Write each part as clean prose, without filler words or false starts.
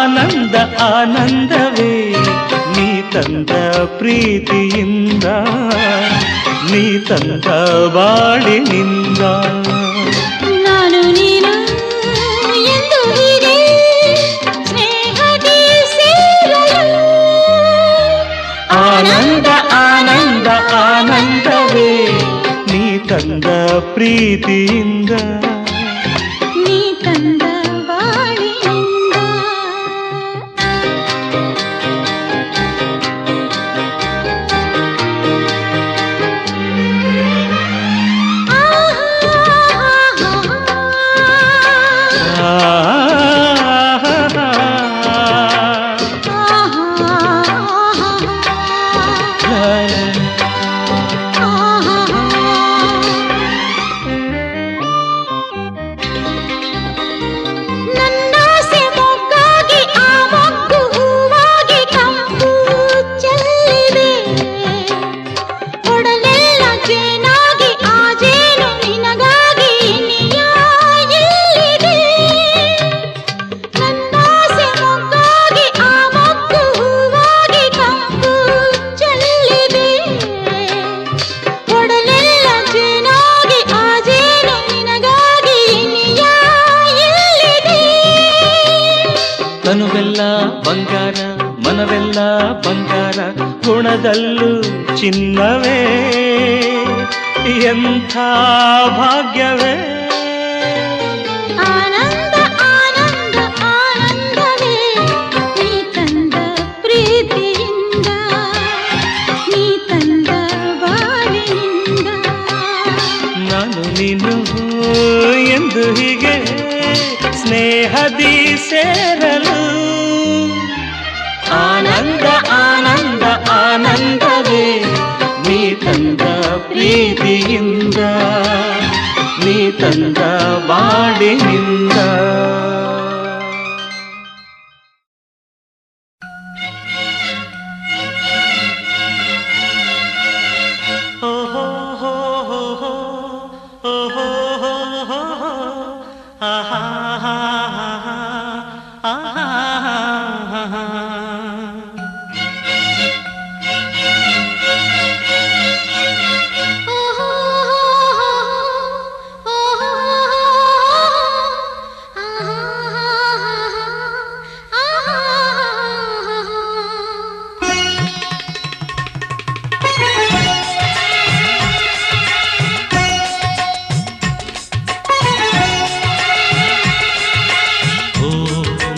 ಆನಂದ ಆನಂದವೇ ನೀ ತಂದ ಪ್ರೀತಿಯಿಂದ, ನೀ ತಂದ ಬಾಳಿನಿಂದ. ನಾನು ನೀನು ಎಂದು ಹೀಗೆ ಸ್ನೇಹದಿ ಸೇರಲು. ಆನಂದ ಆನಂದ ಆನಂದವೇ ನೀ ತಂದ ಪ್ರೀತಿಯಿಂದ, ನೀ ತಂದ ಬಾಳಿನಿಂದ. ತನುವೆಲ್ಲ ಬಂಗಾರ ಮನವೆಲ್ಲ ಬಂಗಾರ, ಗುಣದಲ್ಲೂ ಚಿನ್ನವೇ ಎಂಥ ಭಾಗ್ಯವೇ. ಆನಂದ ಆನಂದ ಆನಂದವೇ ನೀ ತಂದ ಪ್ರೀತಿಯಿಂದ, ನೀ ತಂದ ಬಾಳಿನಿಂದ. ನಾನು ನೀನು ಎಂದು ಹೀಗೆ ಸ್ನೇಹದಿ ಸೇರಲು. ಆನಂದ ಆನಂದ ಆನಂದವೇ ನೀ ತಂದ ಪ್ರೀತಿಯಿಂದ, ನೀ ತಂದ ಬಾಡಿನಿಂದ. ಓಹೋ ಹೋ ಹೋ ಹೋ ಓಹೋ ಹೋ ಹೋ ಆಹಾ ಹಾ ಹಾ ಆಹಾ ಹಾ.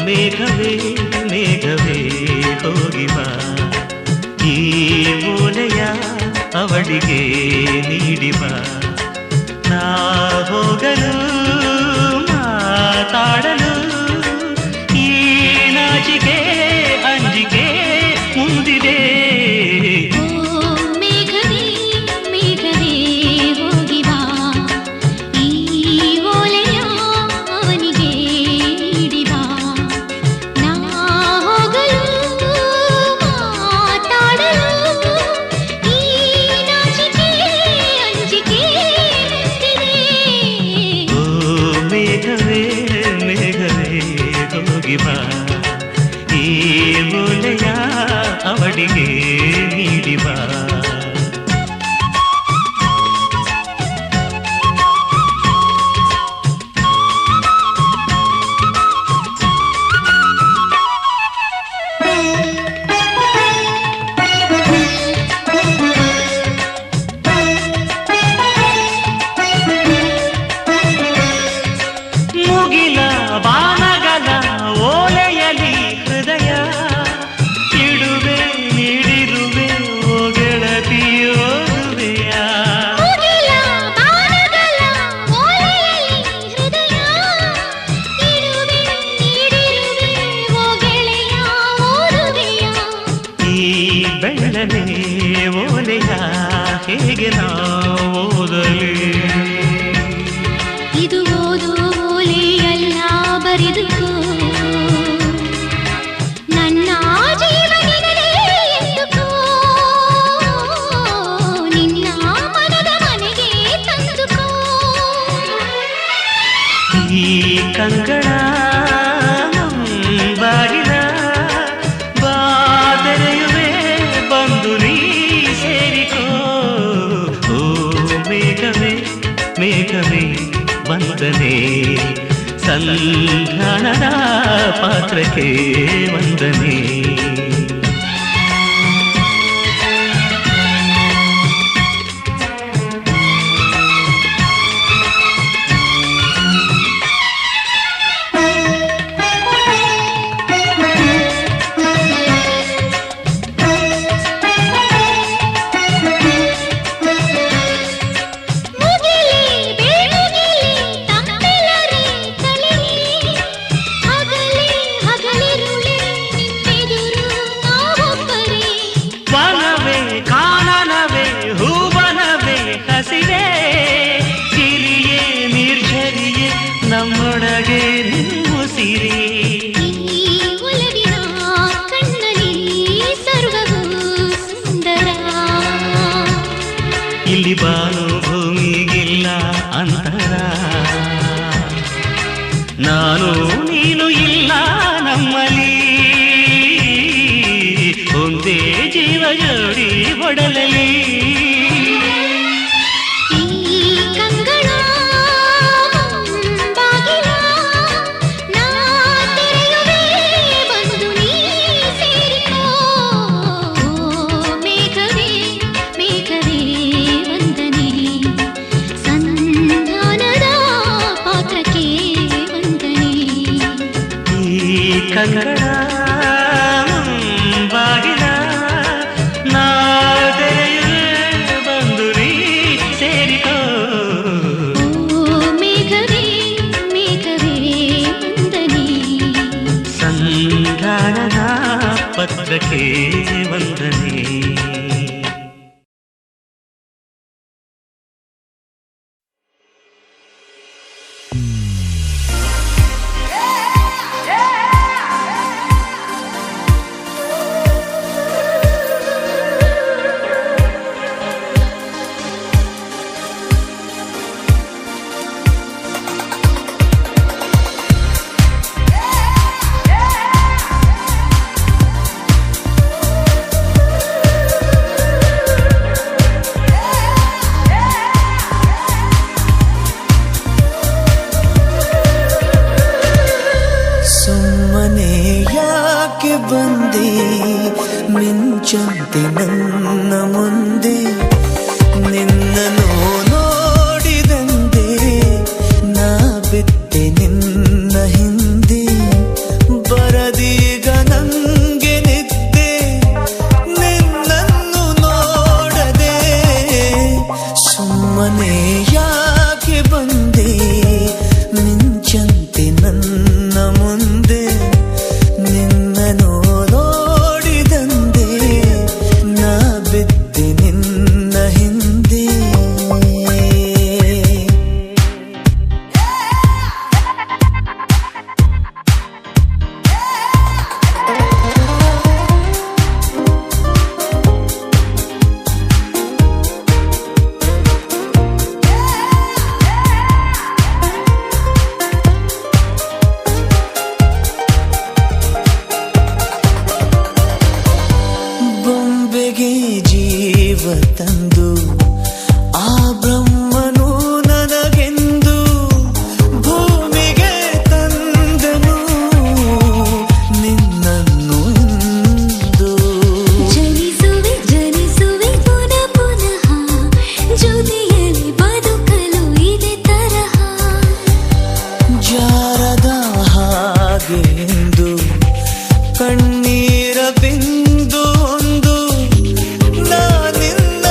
ಮೇಘವೇ ಮೇಘವೇ ಹೋಗಿ ಬಾ, ಈ ಮೂಲೆಯ ಅವಳಿಗೆ ನೀಡಿ ಬಾ. ನಾ ಹೋಗಲು ಮಾತಾಡಲು ಈ ನಾಚಿಕೆ ಅಂಜಿಕೆ ಮುಂದಿದೆ. ಮೇಘವೇ ಮೇಘವೇ ಹೋಗಿ ಬಾ, ಈ ಓಲೆಯ ಅವನಿಗೆ ನೀಡಿ ಬಾ. ನಾ ಹೋಗಲು ಮಾತಾಡಲು ಈ ನಾಚಿಕೆ ಅಂಜಿಕೆ ಮುಂದಿದೆ. ಓ ಮೇಘವೇ ಮೇಘವೇ ಹೋಗಿ ಬಾ, ಈ ಮೂಲೆಯ ಅವಳಿಗೆ ನೀಡಿ ಬಾ. ಮುಗಿಲ ಬಾನಗಲ ಓಲೆಯಲಿ ಹೃದಯ ಇಡುವೆ ನೀಡಿರುವೆ ಓ ಗೆಳತಿಯೋರುವೆಯ. ಮುಗಿಲ ಬಾನಗಲ ಓಲೆಯಲಿ ಹೃದಯ ಇಡುವೆ ನೀಡಿರುವೆ ಓ ಗೆಳೆಯ ಓರುವೆಯ. ಈ ಬೆಳ್ಳನೆ ಓಲೆಯ ಹೇಗೆ ನಾ ಓದಲಿ? ಇದು ಓದು ಓಲೆಯಲ್ಲ ಬರೆದುಕೋ, ನನ್ನ ಜೀವನದಲ್ಲೇ ಎಂದುಕೋ. ನಿನ್ನ ಮನದ ಮನೆಗೆ ತಂದುಕೋ. ಈ ಕಂಗಳ ಬಾಗಿಲ ವಂದನೆ, ಸಂಧಾನದ ಪಾತ್ರಕ್ಕೆ ವಂದನೆ. ನಮ್ಮೊಳಗೆ ನಿಮ್ಮುಸಿರಿ ಒಲವಿನ ಕಣ್ಣಲ್ಲಿ ಸರ್ವವೂ ಸುಂದರ. ಇಲ್ಲಿ ಬಾನು ಭೂಮಿಗಿಲ್ಲ ಅಂತರ, ನಾನು ನೀನು ಇಲ್ಲ ನಮ್ಮಲ್ಲಿ, ಒಂದೇ ಜೀವ ಜೋಡಿ ಒಡಲಲಿ. ಕಂಗಡ ಬಾಗಿಲ ನಾದೆಯೇ ಬಂದು ನೀ ಸೇರಿಕೋ. ಮೇಘವೇ ಮೇಘವೇ ವಂದನೆ, ಸಂಧಾನದ ಪತ್ರಕ್ಕೆ ವಂದನೆ. ಬಂದೆ ಮಿಂಚಂತೆ ನನ್ನ ಮುಂದೆ, ನಿನ್ನನ್ನು ನೋಡಿದಂದೆ ನಾ ಬಿಟ್ಟೆ ನಿನ್ನ ಹಿಂದೆ. ಬರದೀಗ ನಂಗೆ ನಿದ್ದೆ ನಿನ್ನನ್ನು ನೋಡದೆ, ಸುಮ್ಮನೆ ಯಾಕೆ ಬಂದೆ ಮಿಂಚಂತೆ ನನ್ನ ಮುಂದೆ. ನಿನ್ನನ್ನು ನೋಡಿದಂದೆ ನಾ ಬಿದ್ದೆ ನಿನ್ನ ಹಿಂದೆ. ಬೊಂಬೆಗೆ ಜೀವ ತಂದು ಆ ಬ್ರಹ್ಮನು ನನಗೆಂದು ಭೂಮಿಗೆ ತಂದನು ನಿನ್ನನ್ನು ಇಂದು. ಜನಿಸುವೆ ಜನಿಸುವೆ ಪುನಃ ಪುನಃ, ಜೊತೆಯಲ್ಲಿ ಬದುಕಲು ಇದೆ ತರಹ. ಜಾರದ ಹಾಗೆ ಎಂದು ಕಣ್ಣೀರ ಬಿಂದು ಒಂದು, ನಾನಿನ್ನ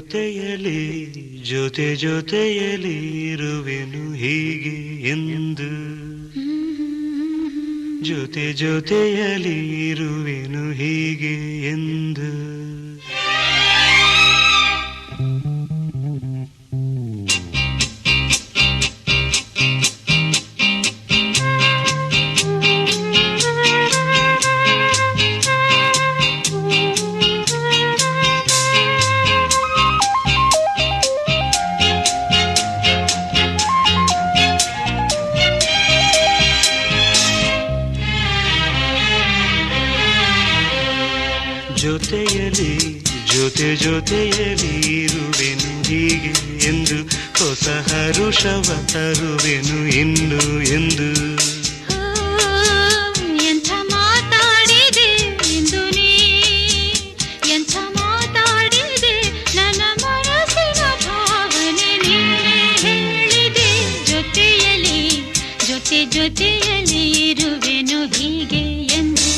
ಜೊತೆಯಲಿ ಜೊತೆ ಜೊತೆಯಲಿ ಇರುವೆನು ಹೀಗೆ ಎಂದು ಜೊತೆ ಜೊತೆಯಲಿ ಇರುವೆನು ಹೀಗೆ ಎಂದು ಜೊತೆಯಲಿ ಜೊತೆ ಜೊತೆಯಲಿ ಇರುವೆನು ಹೀಗೆ ಎಂದು ಹೊಸ ಹರುಷವ ತರುವೆನು ಇನ್ನು ಎಂದು ಎಂಥ ಮಾತಾಡಿದೆ ಎಂದು ನೀ ಎಂಥ ಮಾತಾಡಿದೆ ನನ್ನ ಮನಸ್ಸಿನ ಭಾವನೆ ನೀನೇ ಹೇಳಿದೆ ಜೊತೆಯಲಿ ಜೊತೆ ಜೊತೆಯಲಿ ಇರುವೆನು ಹೀಗೆ ಎಂದು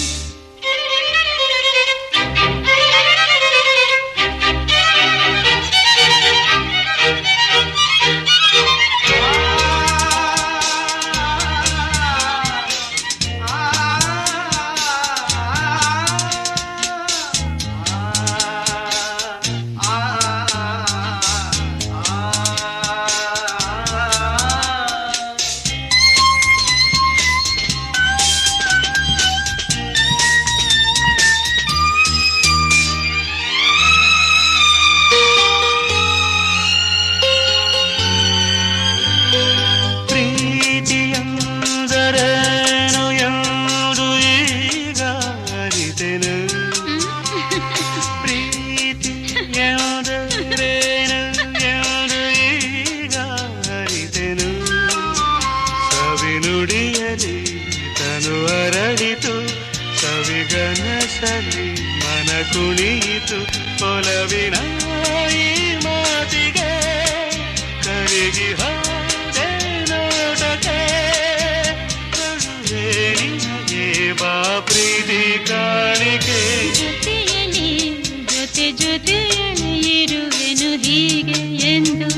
ತನು ಅರಳಿತು ಸವಿಗನಸಲಿ ಮನ ಕುಣಿಯಿತು ಒಲವಿನ ಈ ಮಾತಿಗೆ ಕರಗಿ ಹೋದೆ ನೋಟಕ್ಕೆ ಕರುವೆ ನಿನಗೆ ಬಾ ಪ್ರೀತಿ ಕಾಣಿಕೆ ಜೊತೆಯಲಿ ಜೊತೆ ಜೊತೆಯಲಿ ಇರುವೆನು ಹೀಗೆ ಎಂದು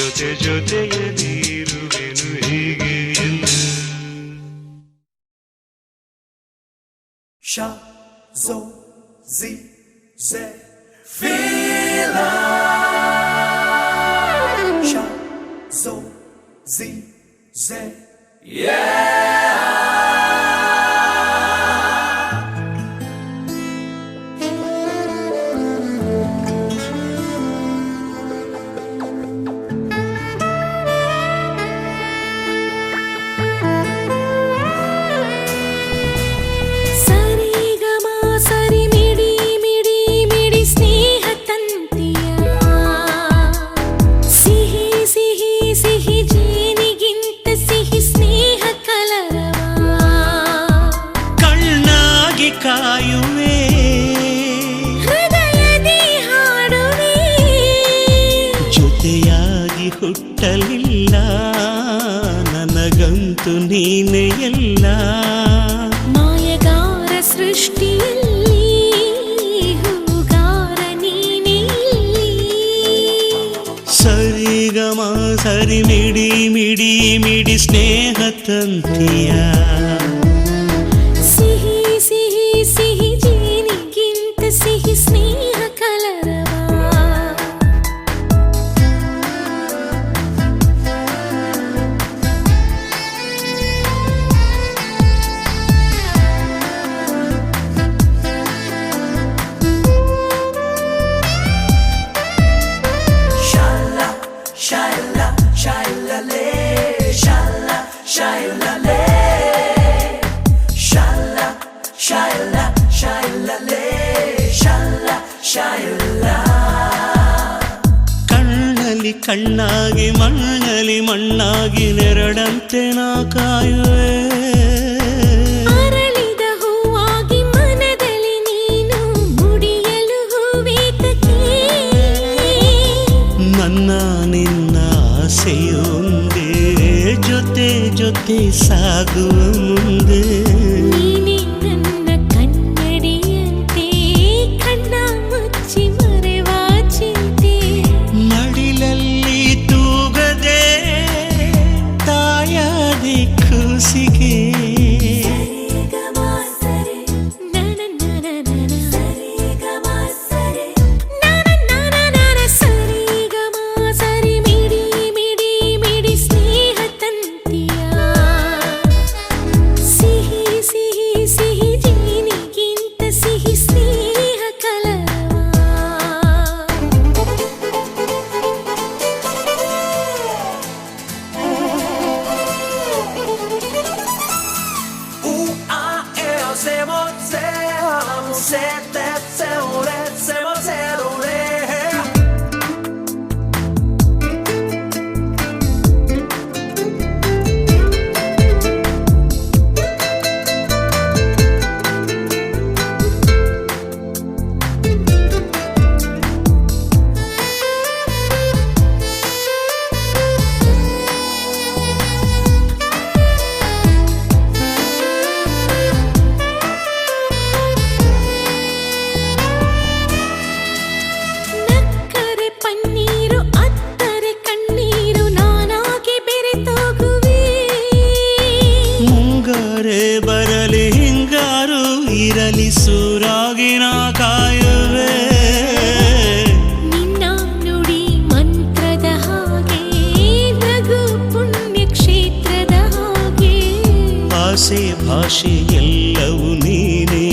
ಜೊತೆ ಜೊತೆಯಲಿ ಇರುವೆನು ಹೀಗೆ ಎಂದು Sha, zo, zi, ze, fila. Sha, zo, zi, ze, yeah. ಸರಿ ಗಮ ಸರಿ ಮಿಡಿ ಮಿಡಿ ಮಿಡಿ ಸ್ನೇಹ ತಂತಿಯ ಕಾಯುವೆ ಹೃದಯದಿ ಹಾಡುವೆ ಜೊತೆಯಾಗಿ ಹುಟ್ಟಲಿಲ್ಲ ನನಗಂತೂ ನೀನೇ ಎಲ್ಲ ಮಾಯಗಾರ ಸೃಷ್ಟಿಯಲ್ಲಿ ಹೂಗಾರ ನೀನೇ ಸರಿಗಮ ಸರಿ ಮಿಡಿ ಮಿಡಿ ಮಿಡಿ ಸ್ನೇಹ ತಂತಿಯ ಸಿಹಿ ಸಿಹಿ ಸಿಹಿ ಜೇನಿಗಿಂತ ಸಿಹಿ ಸ್ನೇಹ ಕಲರವ Shala, shala, shalale, shala, shalale, shala, shala, shalale, shala, shala. ಕಣ್ಣಲ್ಲಿ ಕಣ್ಣಾಗಿ ಮಣ್ಣಲ್ಲಿ ಮಣ್ಣಾಗಿ ನೆರಳಂತೆ ನಾ ಕಾಯುವೆ ಅರಳಿದ ಹೂವಾಗಿ ಮನದಲ್ಲಿ ನೀನು ಮುಡಿಯಲು ಹೂವೇತಕ್ಕೆ ನನ್ನ ನಿನ್ನ ಆಸೆಯೊಂದೇ ಜೊತೆ ಜೊತೆ ಸಾಗುವ ಮುಂದೆ ನೀನೇ ನನ್ನ ಕನ್ನಡಿಯಂತೆ ಕಣ್ಣ ಮುಚ್ಚಿ ಮರೆವ ಚಿಂತೆ ನಡಿಲಲ್ಲಿ ತೂಗದೆ ತಾಯಾದಿ ಕೂಸಿಗೆ ನಕ್ಕರೆ ಪನ್ನೀರು ಅತ್ತರೆ ಕಣ್ಣೀರು ನಾನಾಗಿ ಬೆರೆತೋಗುವೆ ಮುಂಗಾರೆ ಬರಲಿ ಹಿಂಗಾರು ಇರಲಿ ಸೂರಾಗಿ ನಾ ಕಾಯುವೆ ನಿನ್ನ ನುಡಿ ಮಂತ್ರದ ಹಾಗೆ ನಗು ಪುಣ್ಯ ಕ್ಷೇತ್ರದ ಹಾಗೆ ಆಸೆ ಭಾಷೆ ಎಲ್ಲವೂ ನೀನೇ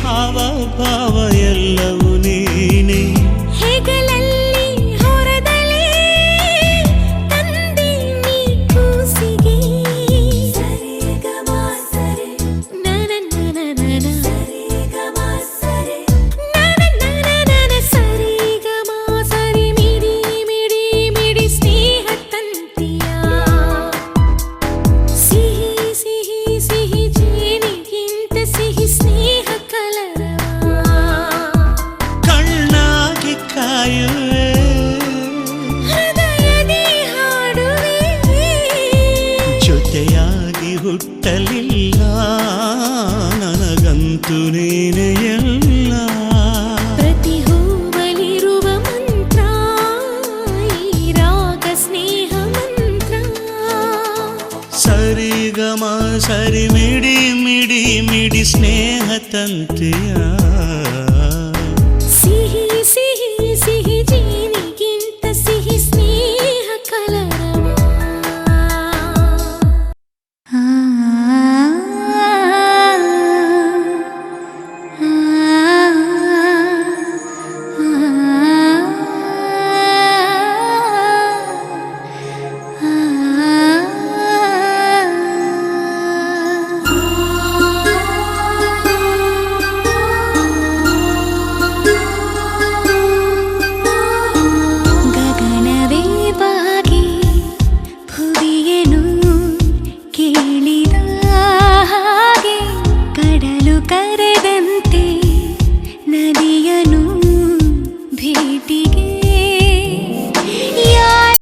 ಹಾವ ಭಾವ ಎಲ್ಲವೂ ನೀನೇ ಹೆಗಲಲ್ಲಿ ಹೊರದಲ್ಲಿ ತಂದೆ ನೀ ಕೂಸಿಗೆ ಸರಿಗಮ ಸರಿ ಮಿಡಿ ಮಿಡಿ ಮಿಡಿ ಸ್ನೇಹ ತಂತಿಯ ಸಿಹಿ ಸಿಹಿ ಸಿಹಿ ಜೇನಿಗಿಂತ ಸಿಹಿ ಸ್ನೇಹ ಕಲರವ ಕಣ್ಣಾಗಿ ಕಾಯುವೆ ಹೃದಯದಿ ಹಾಡುವೆ ಜೊತೆಯಾಗಿ ಹುಟ್ಟಲಿಲ್ಲ ನನಗಂತೂ ನೀನೇ ಎಲ್ಲ ಪ್ರತಿ ಹೂವಲಿರುವ ಮಂತ್ರ ಈ ರಾಗ ಸ್ನೇಹ ಮಂತ್ರ ಸರಿಗಮ ಸರಿ ಮಿಡಿ ಮಿಡಿ ಮಿಡಿ ಸ್ನೇಹ ತಂತಿಯ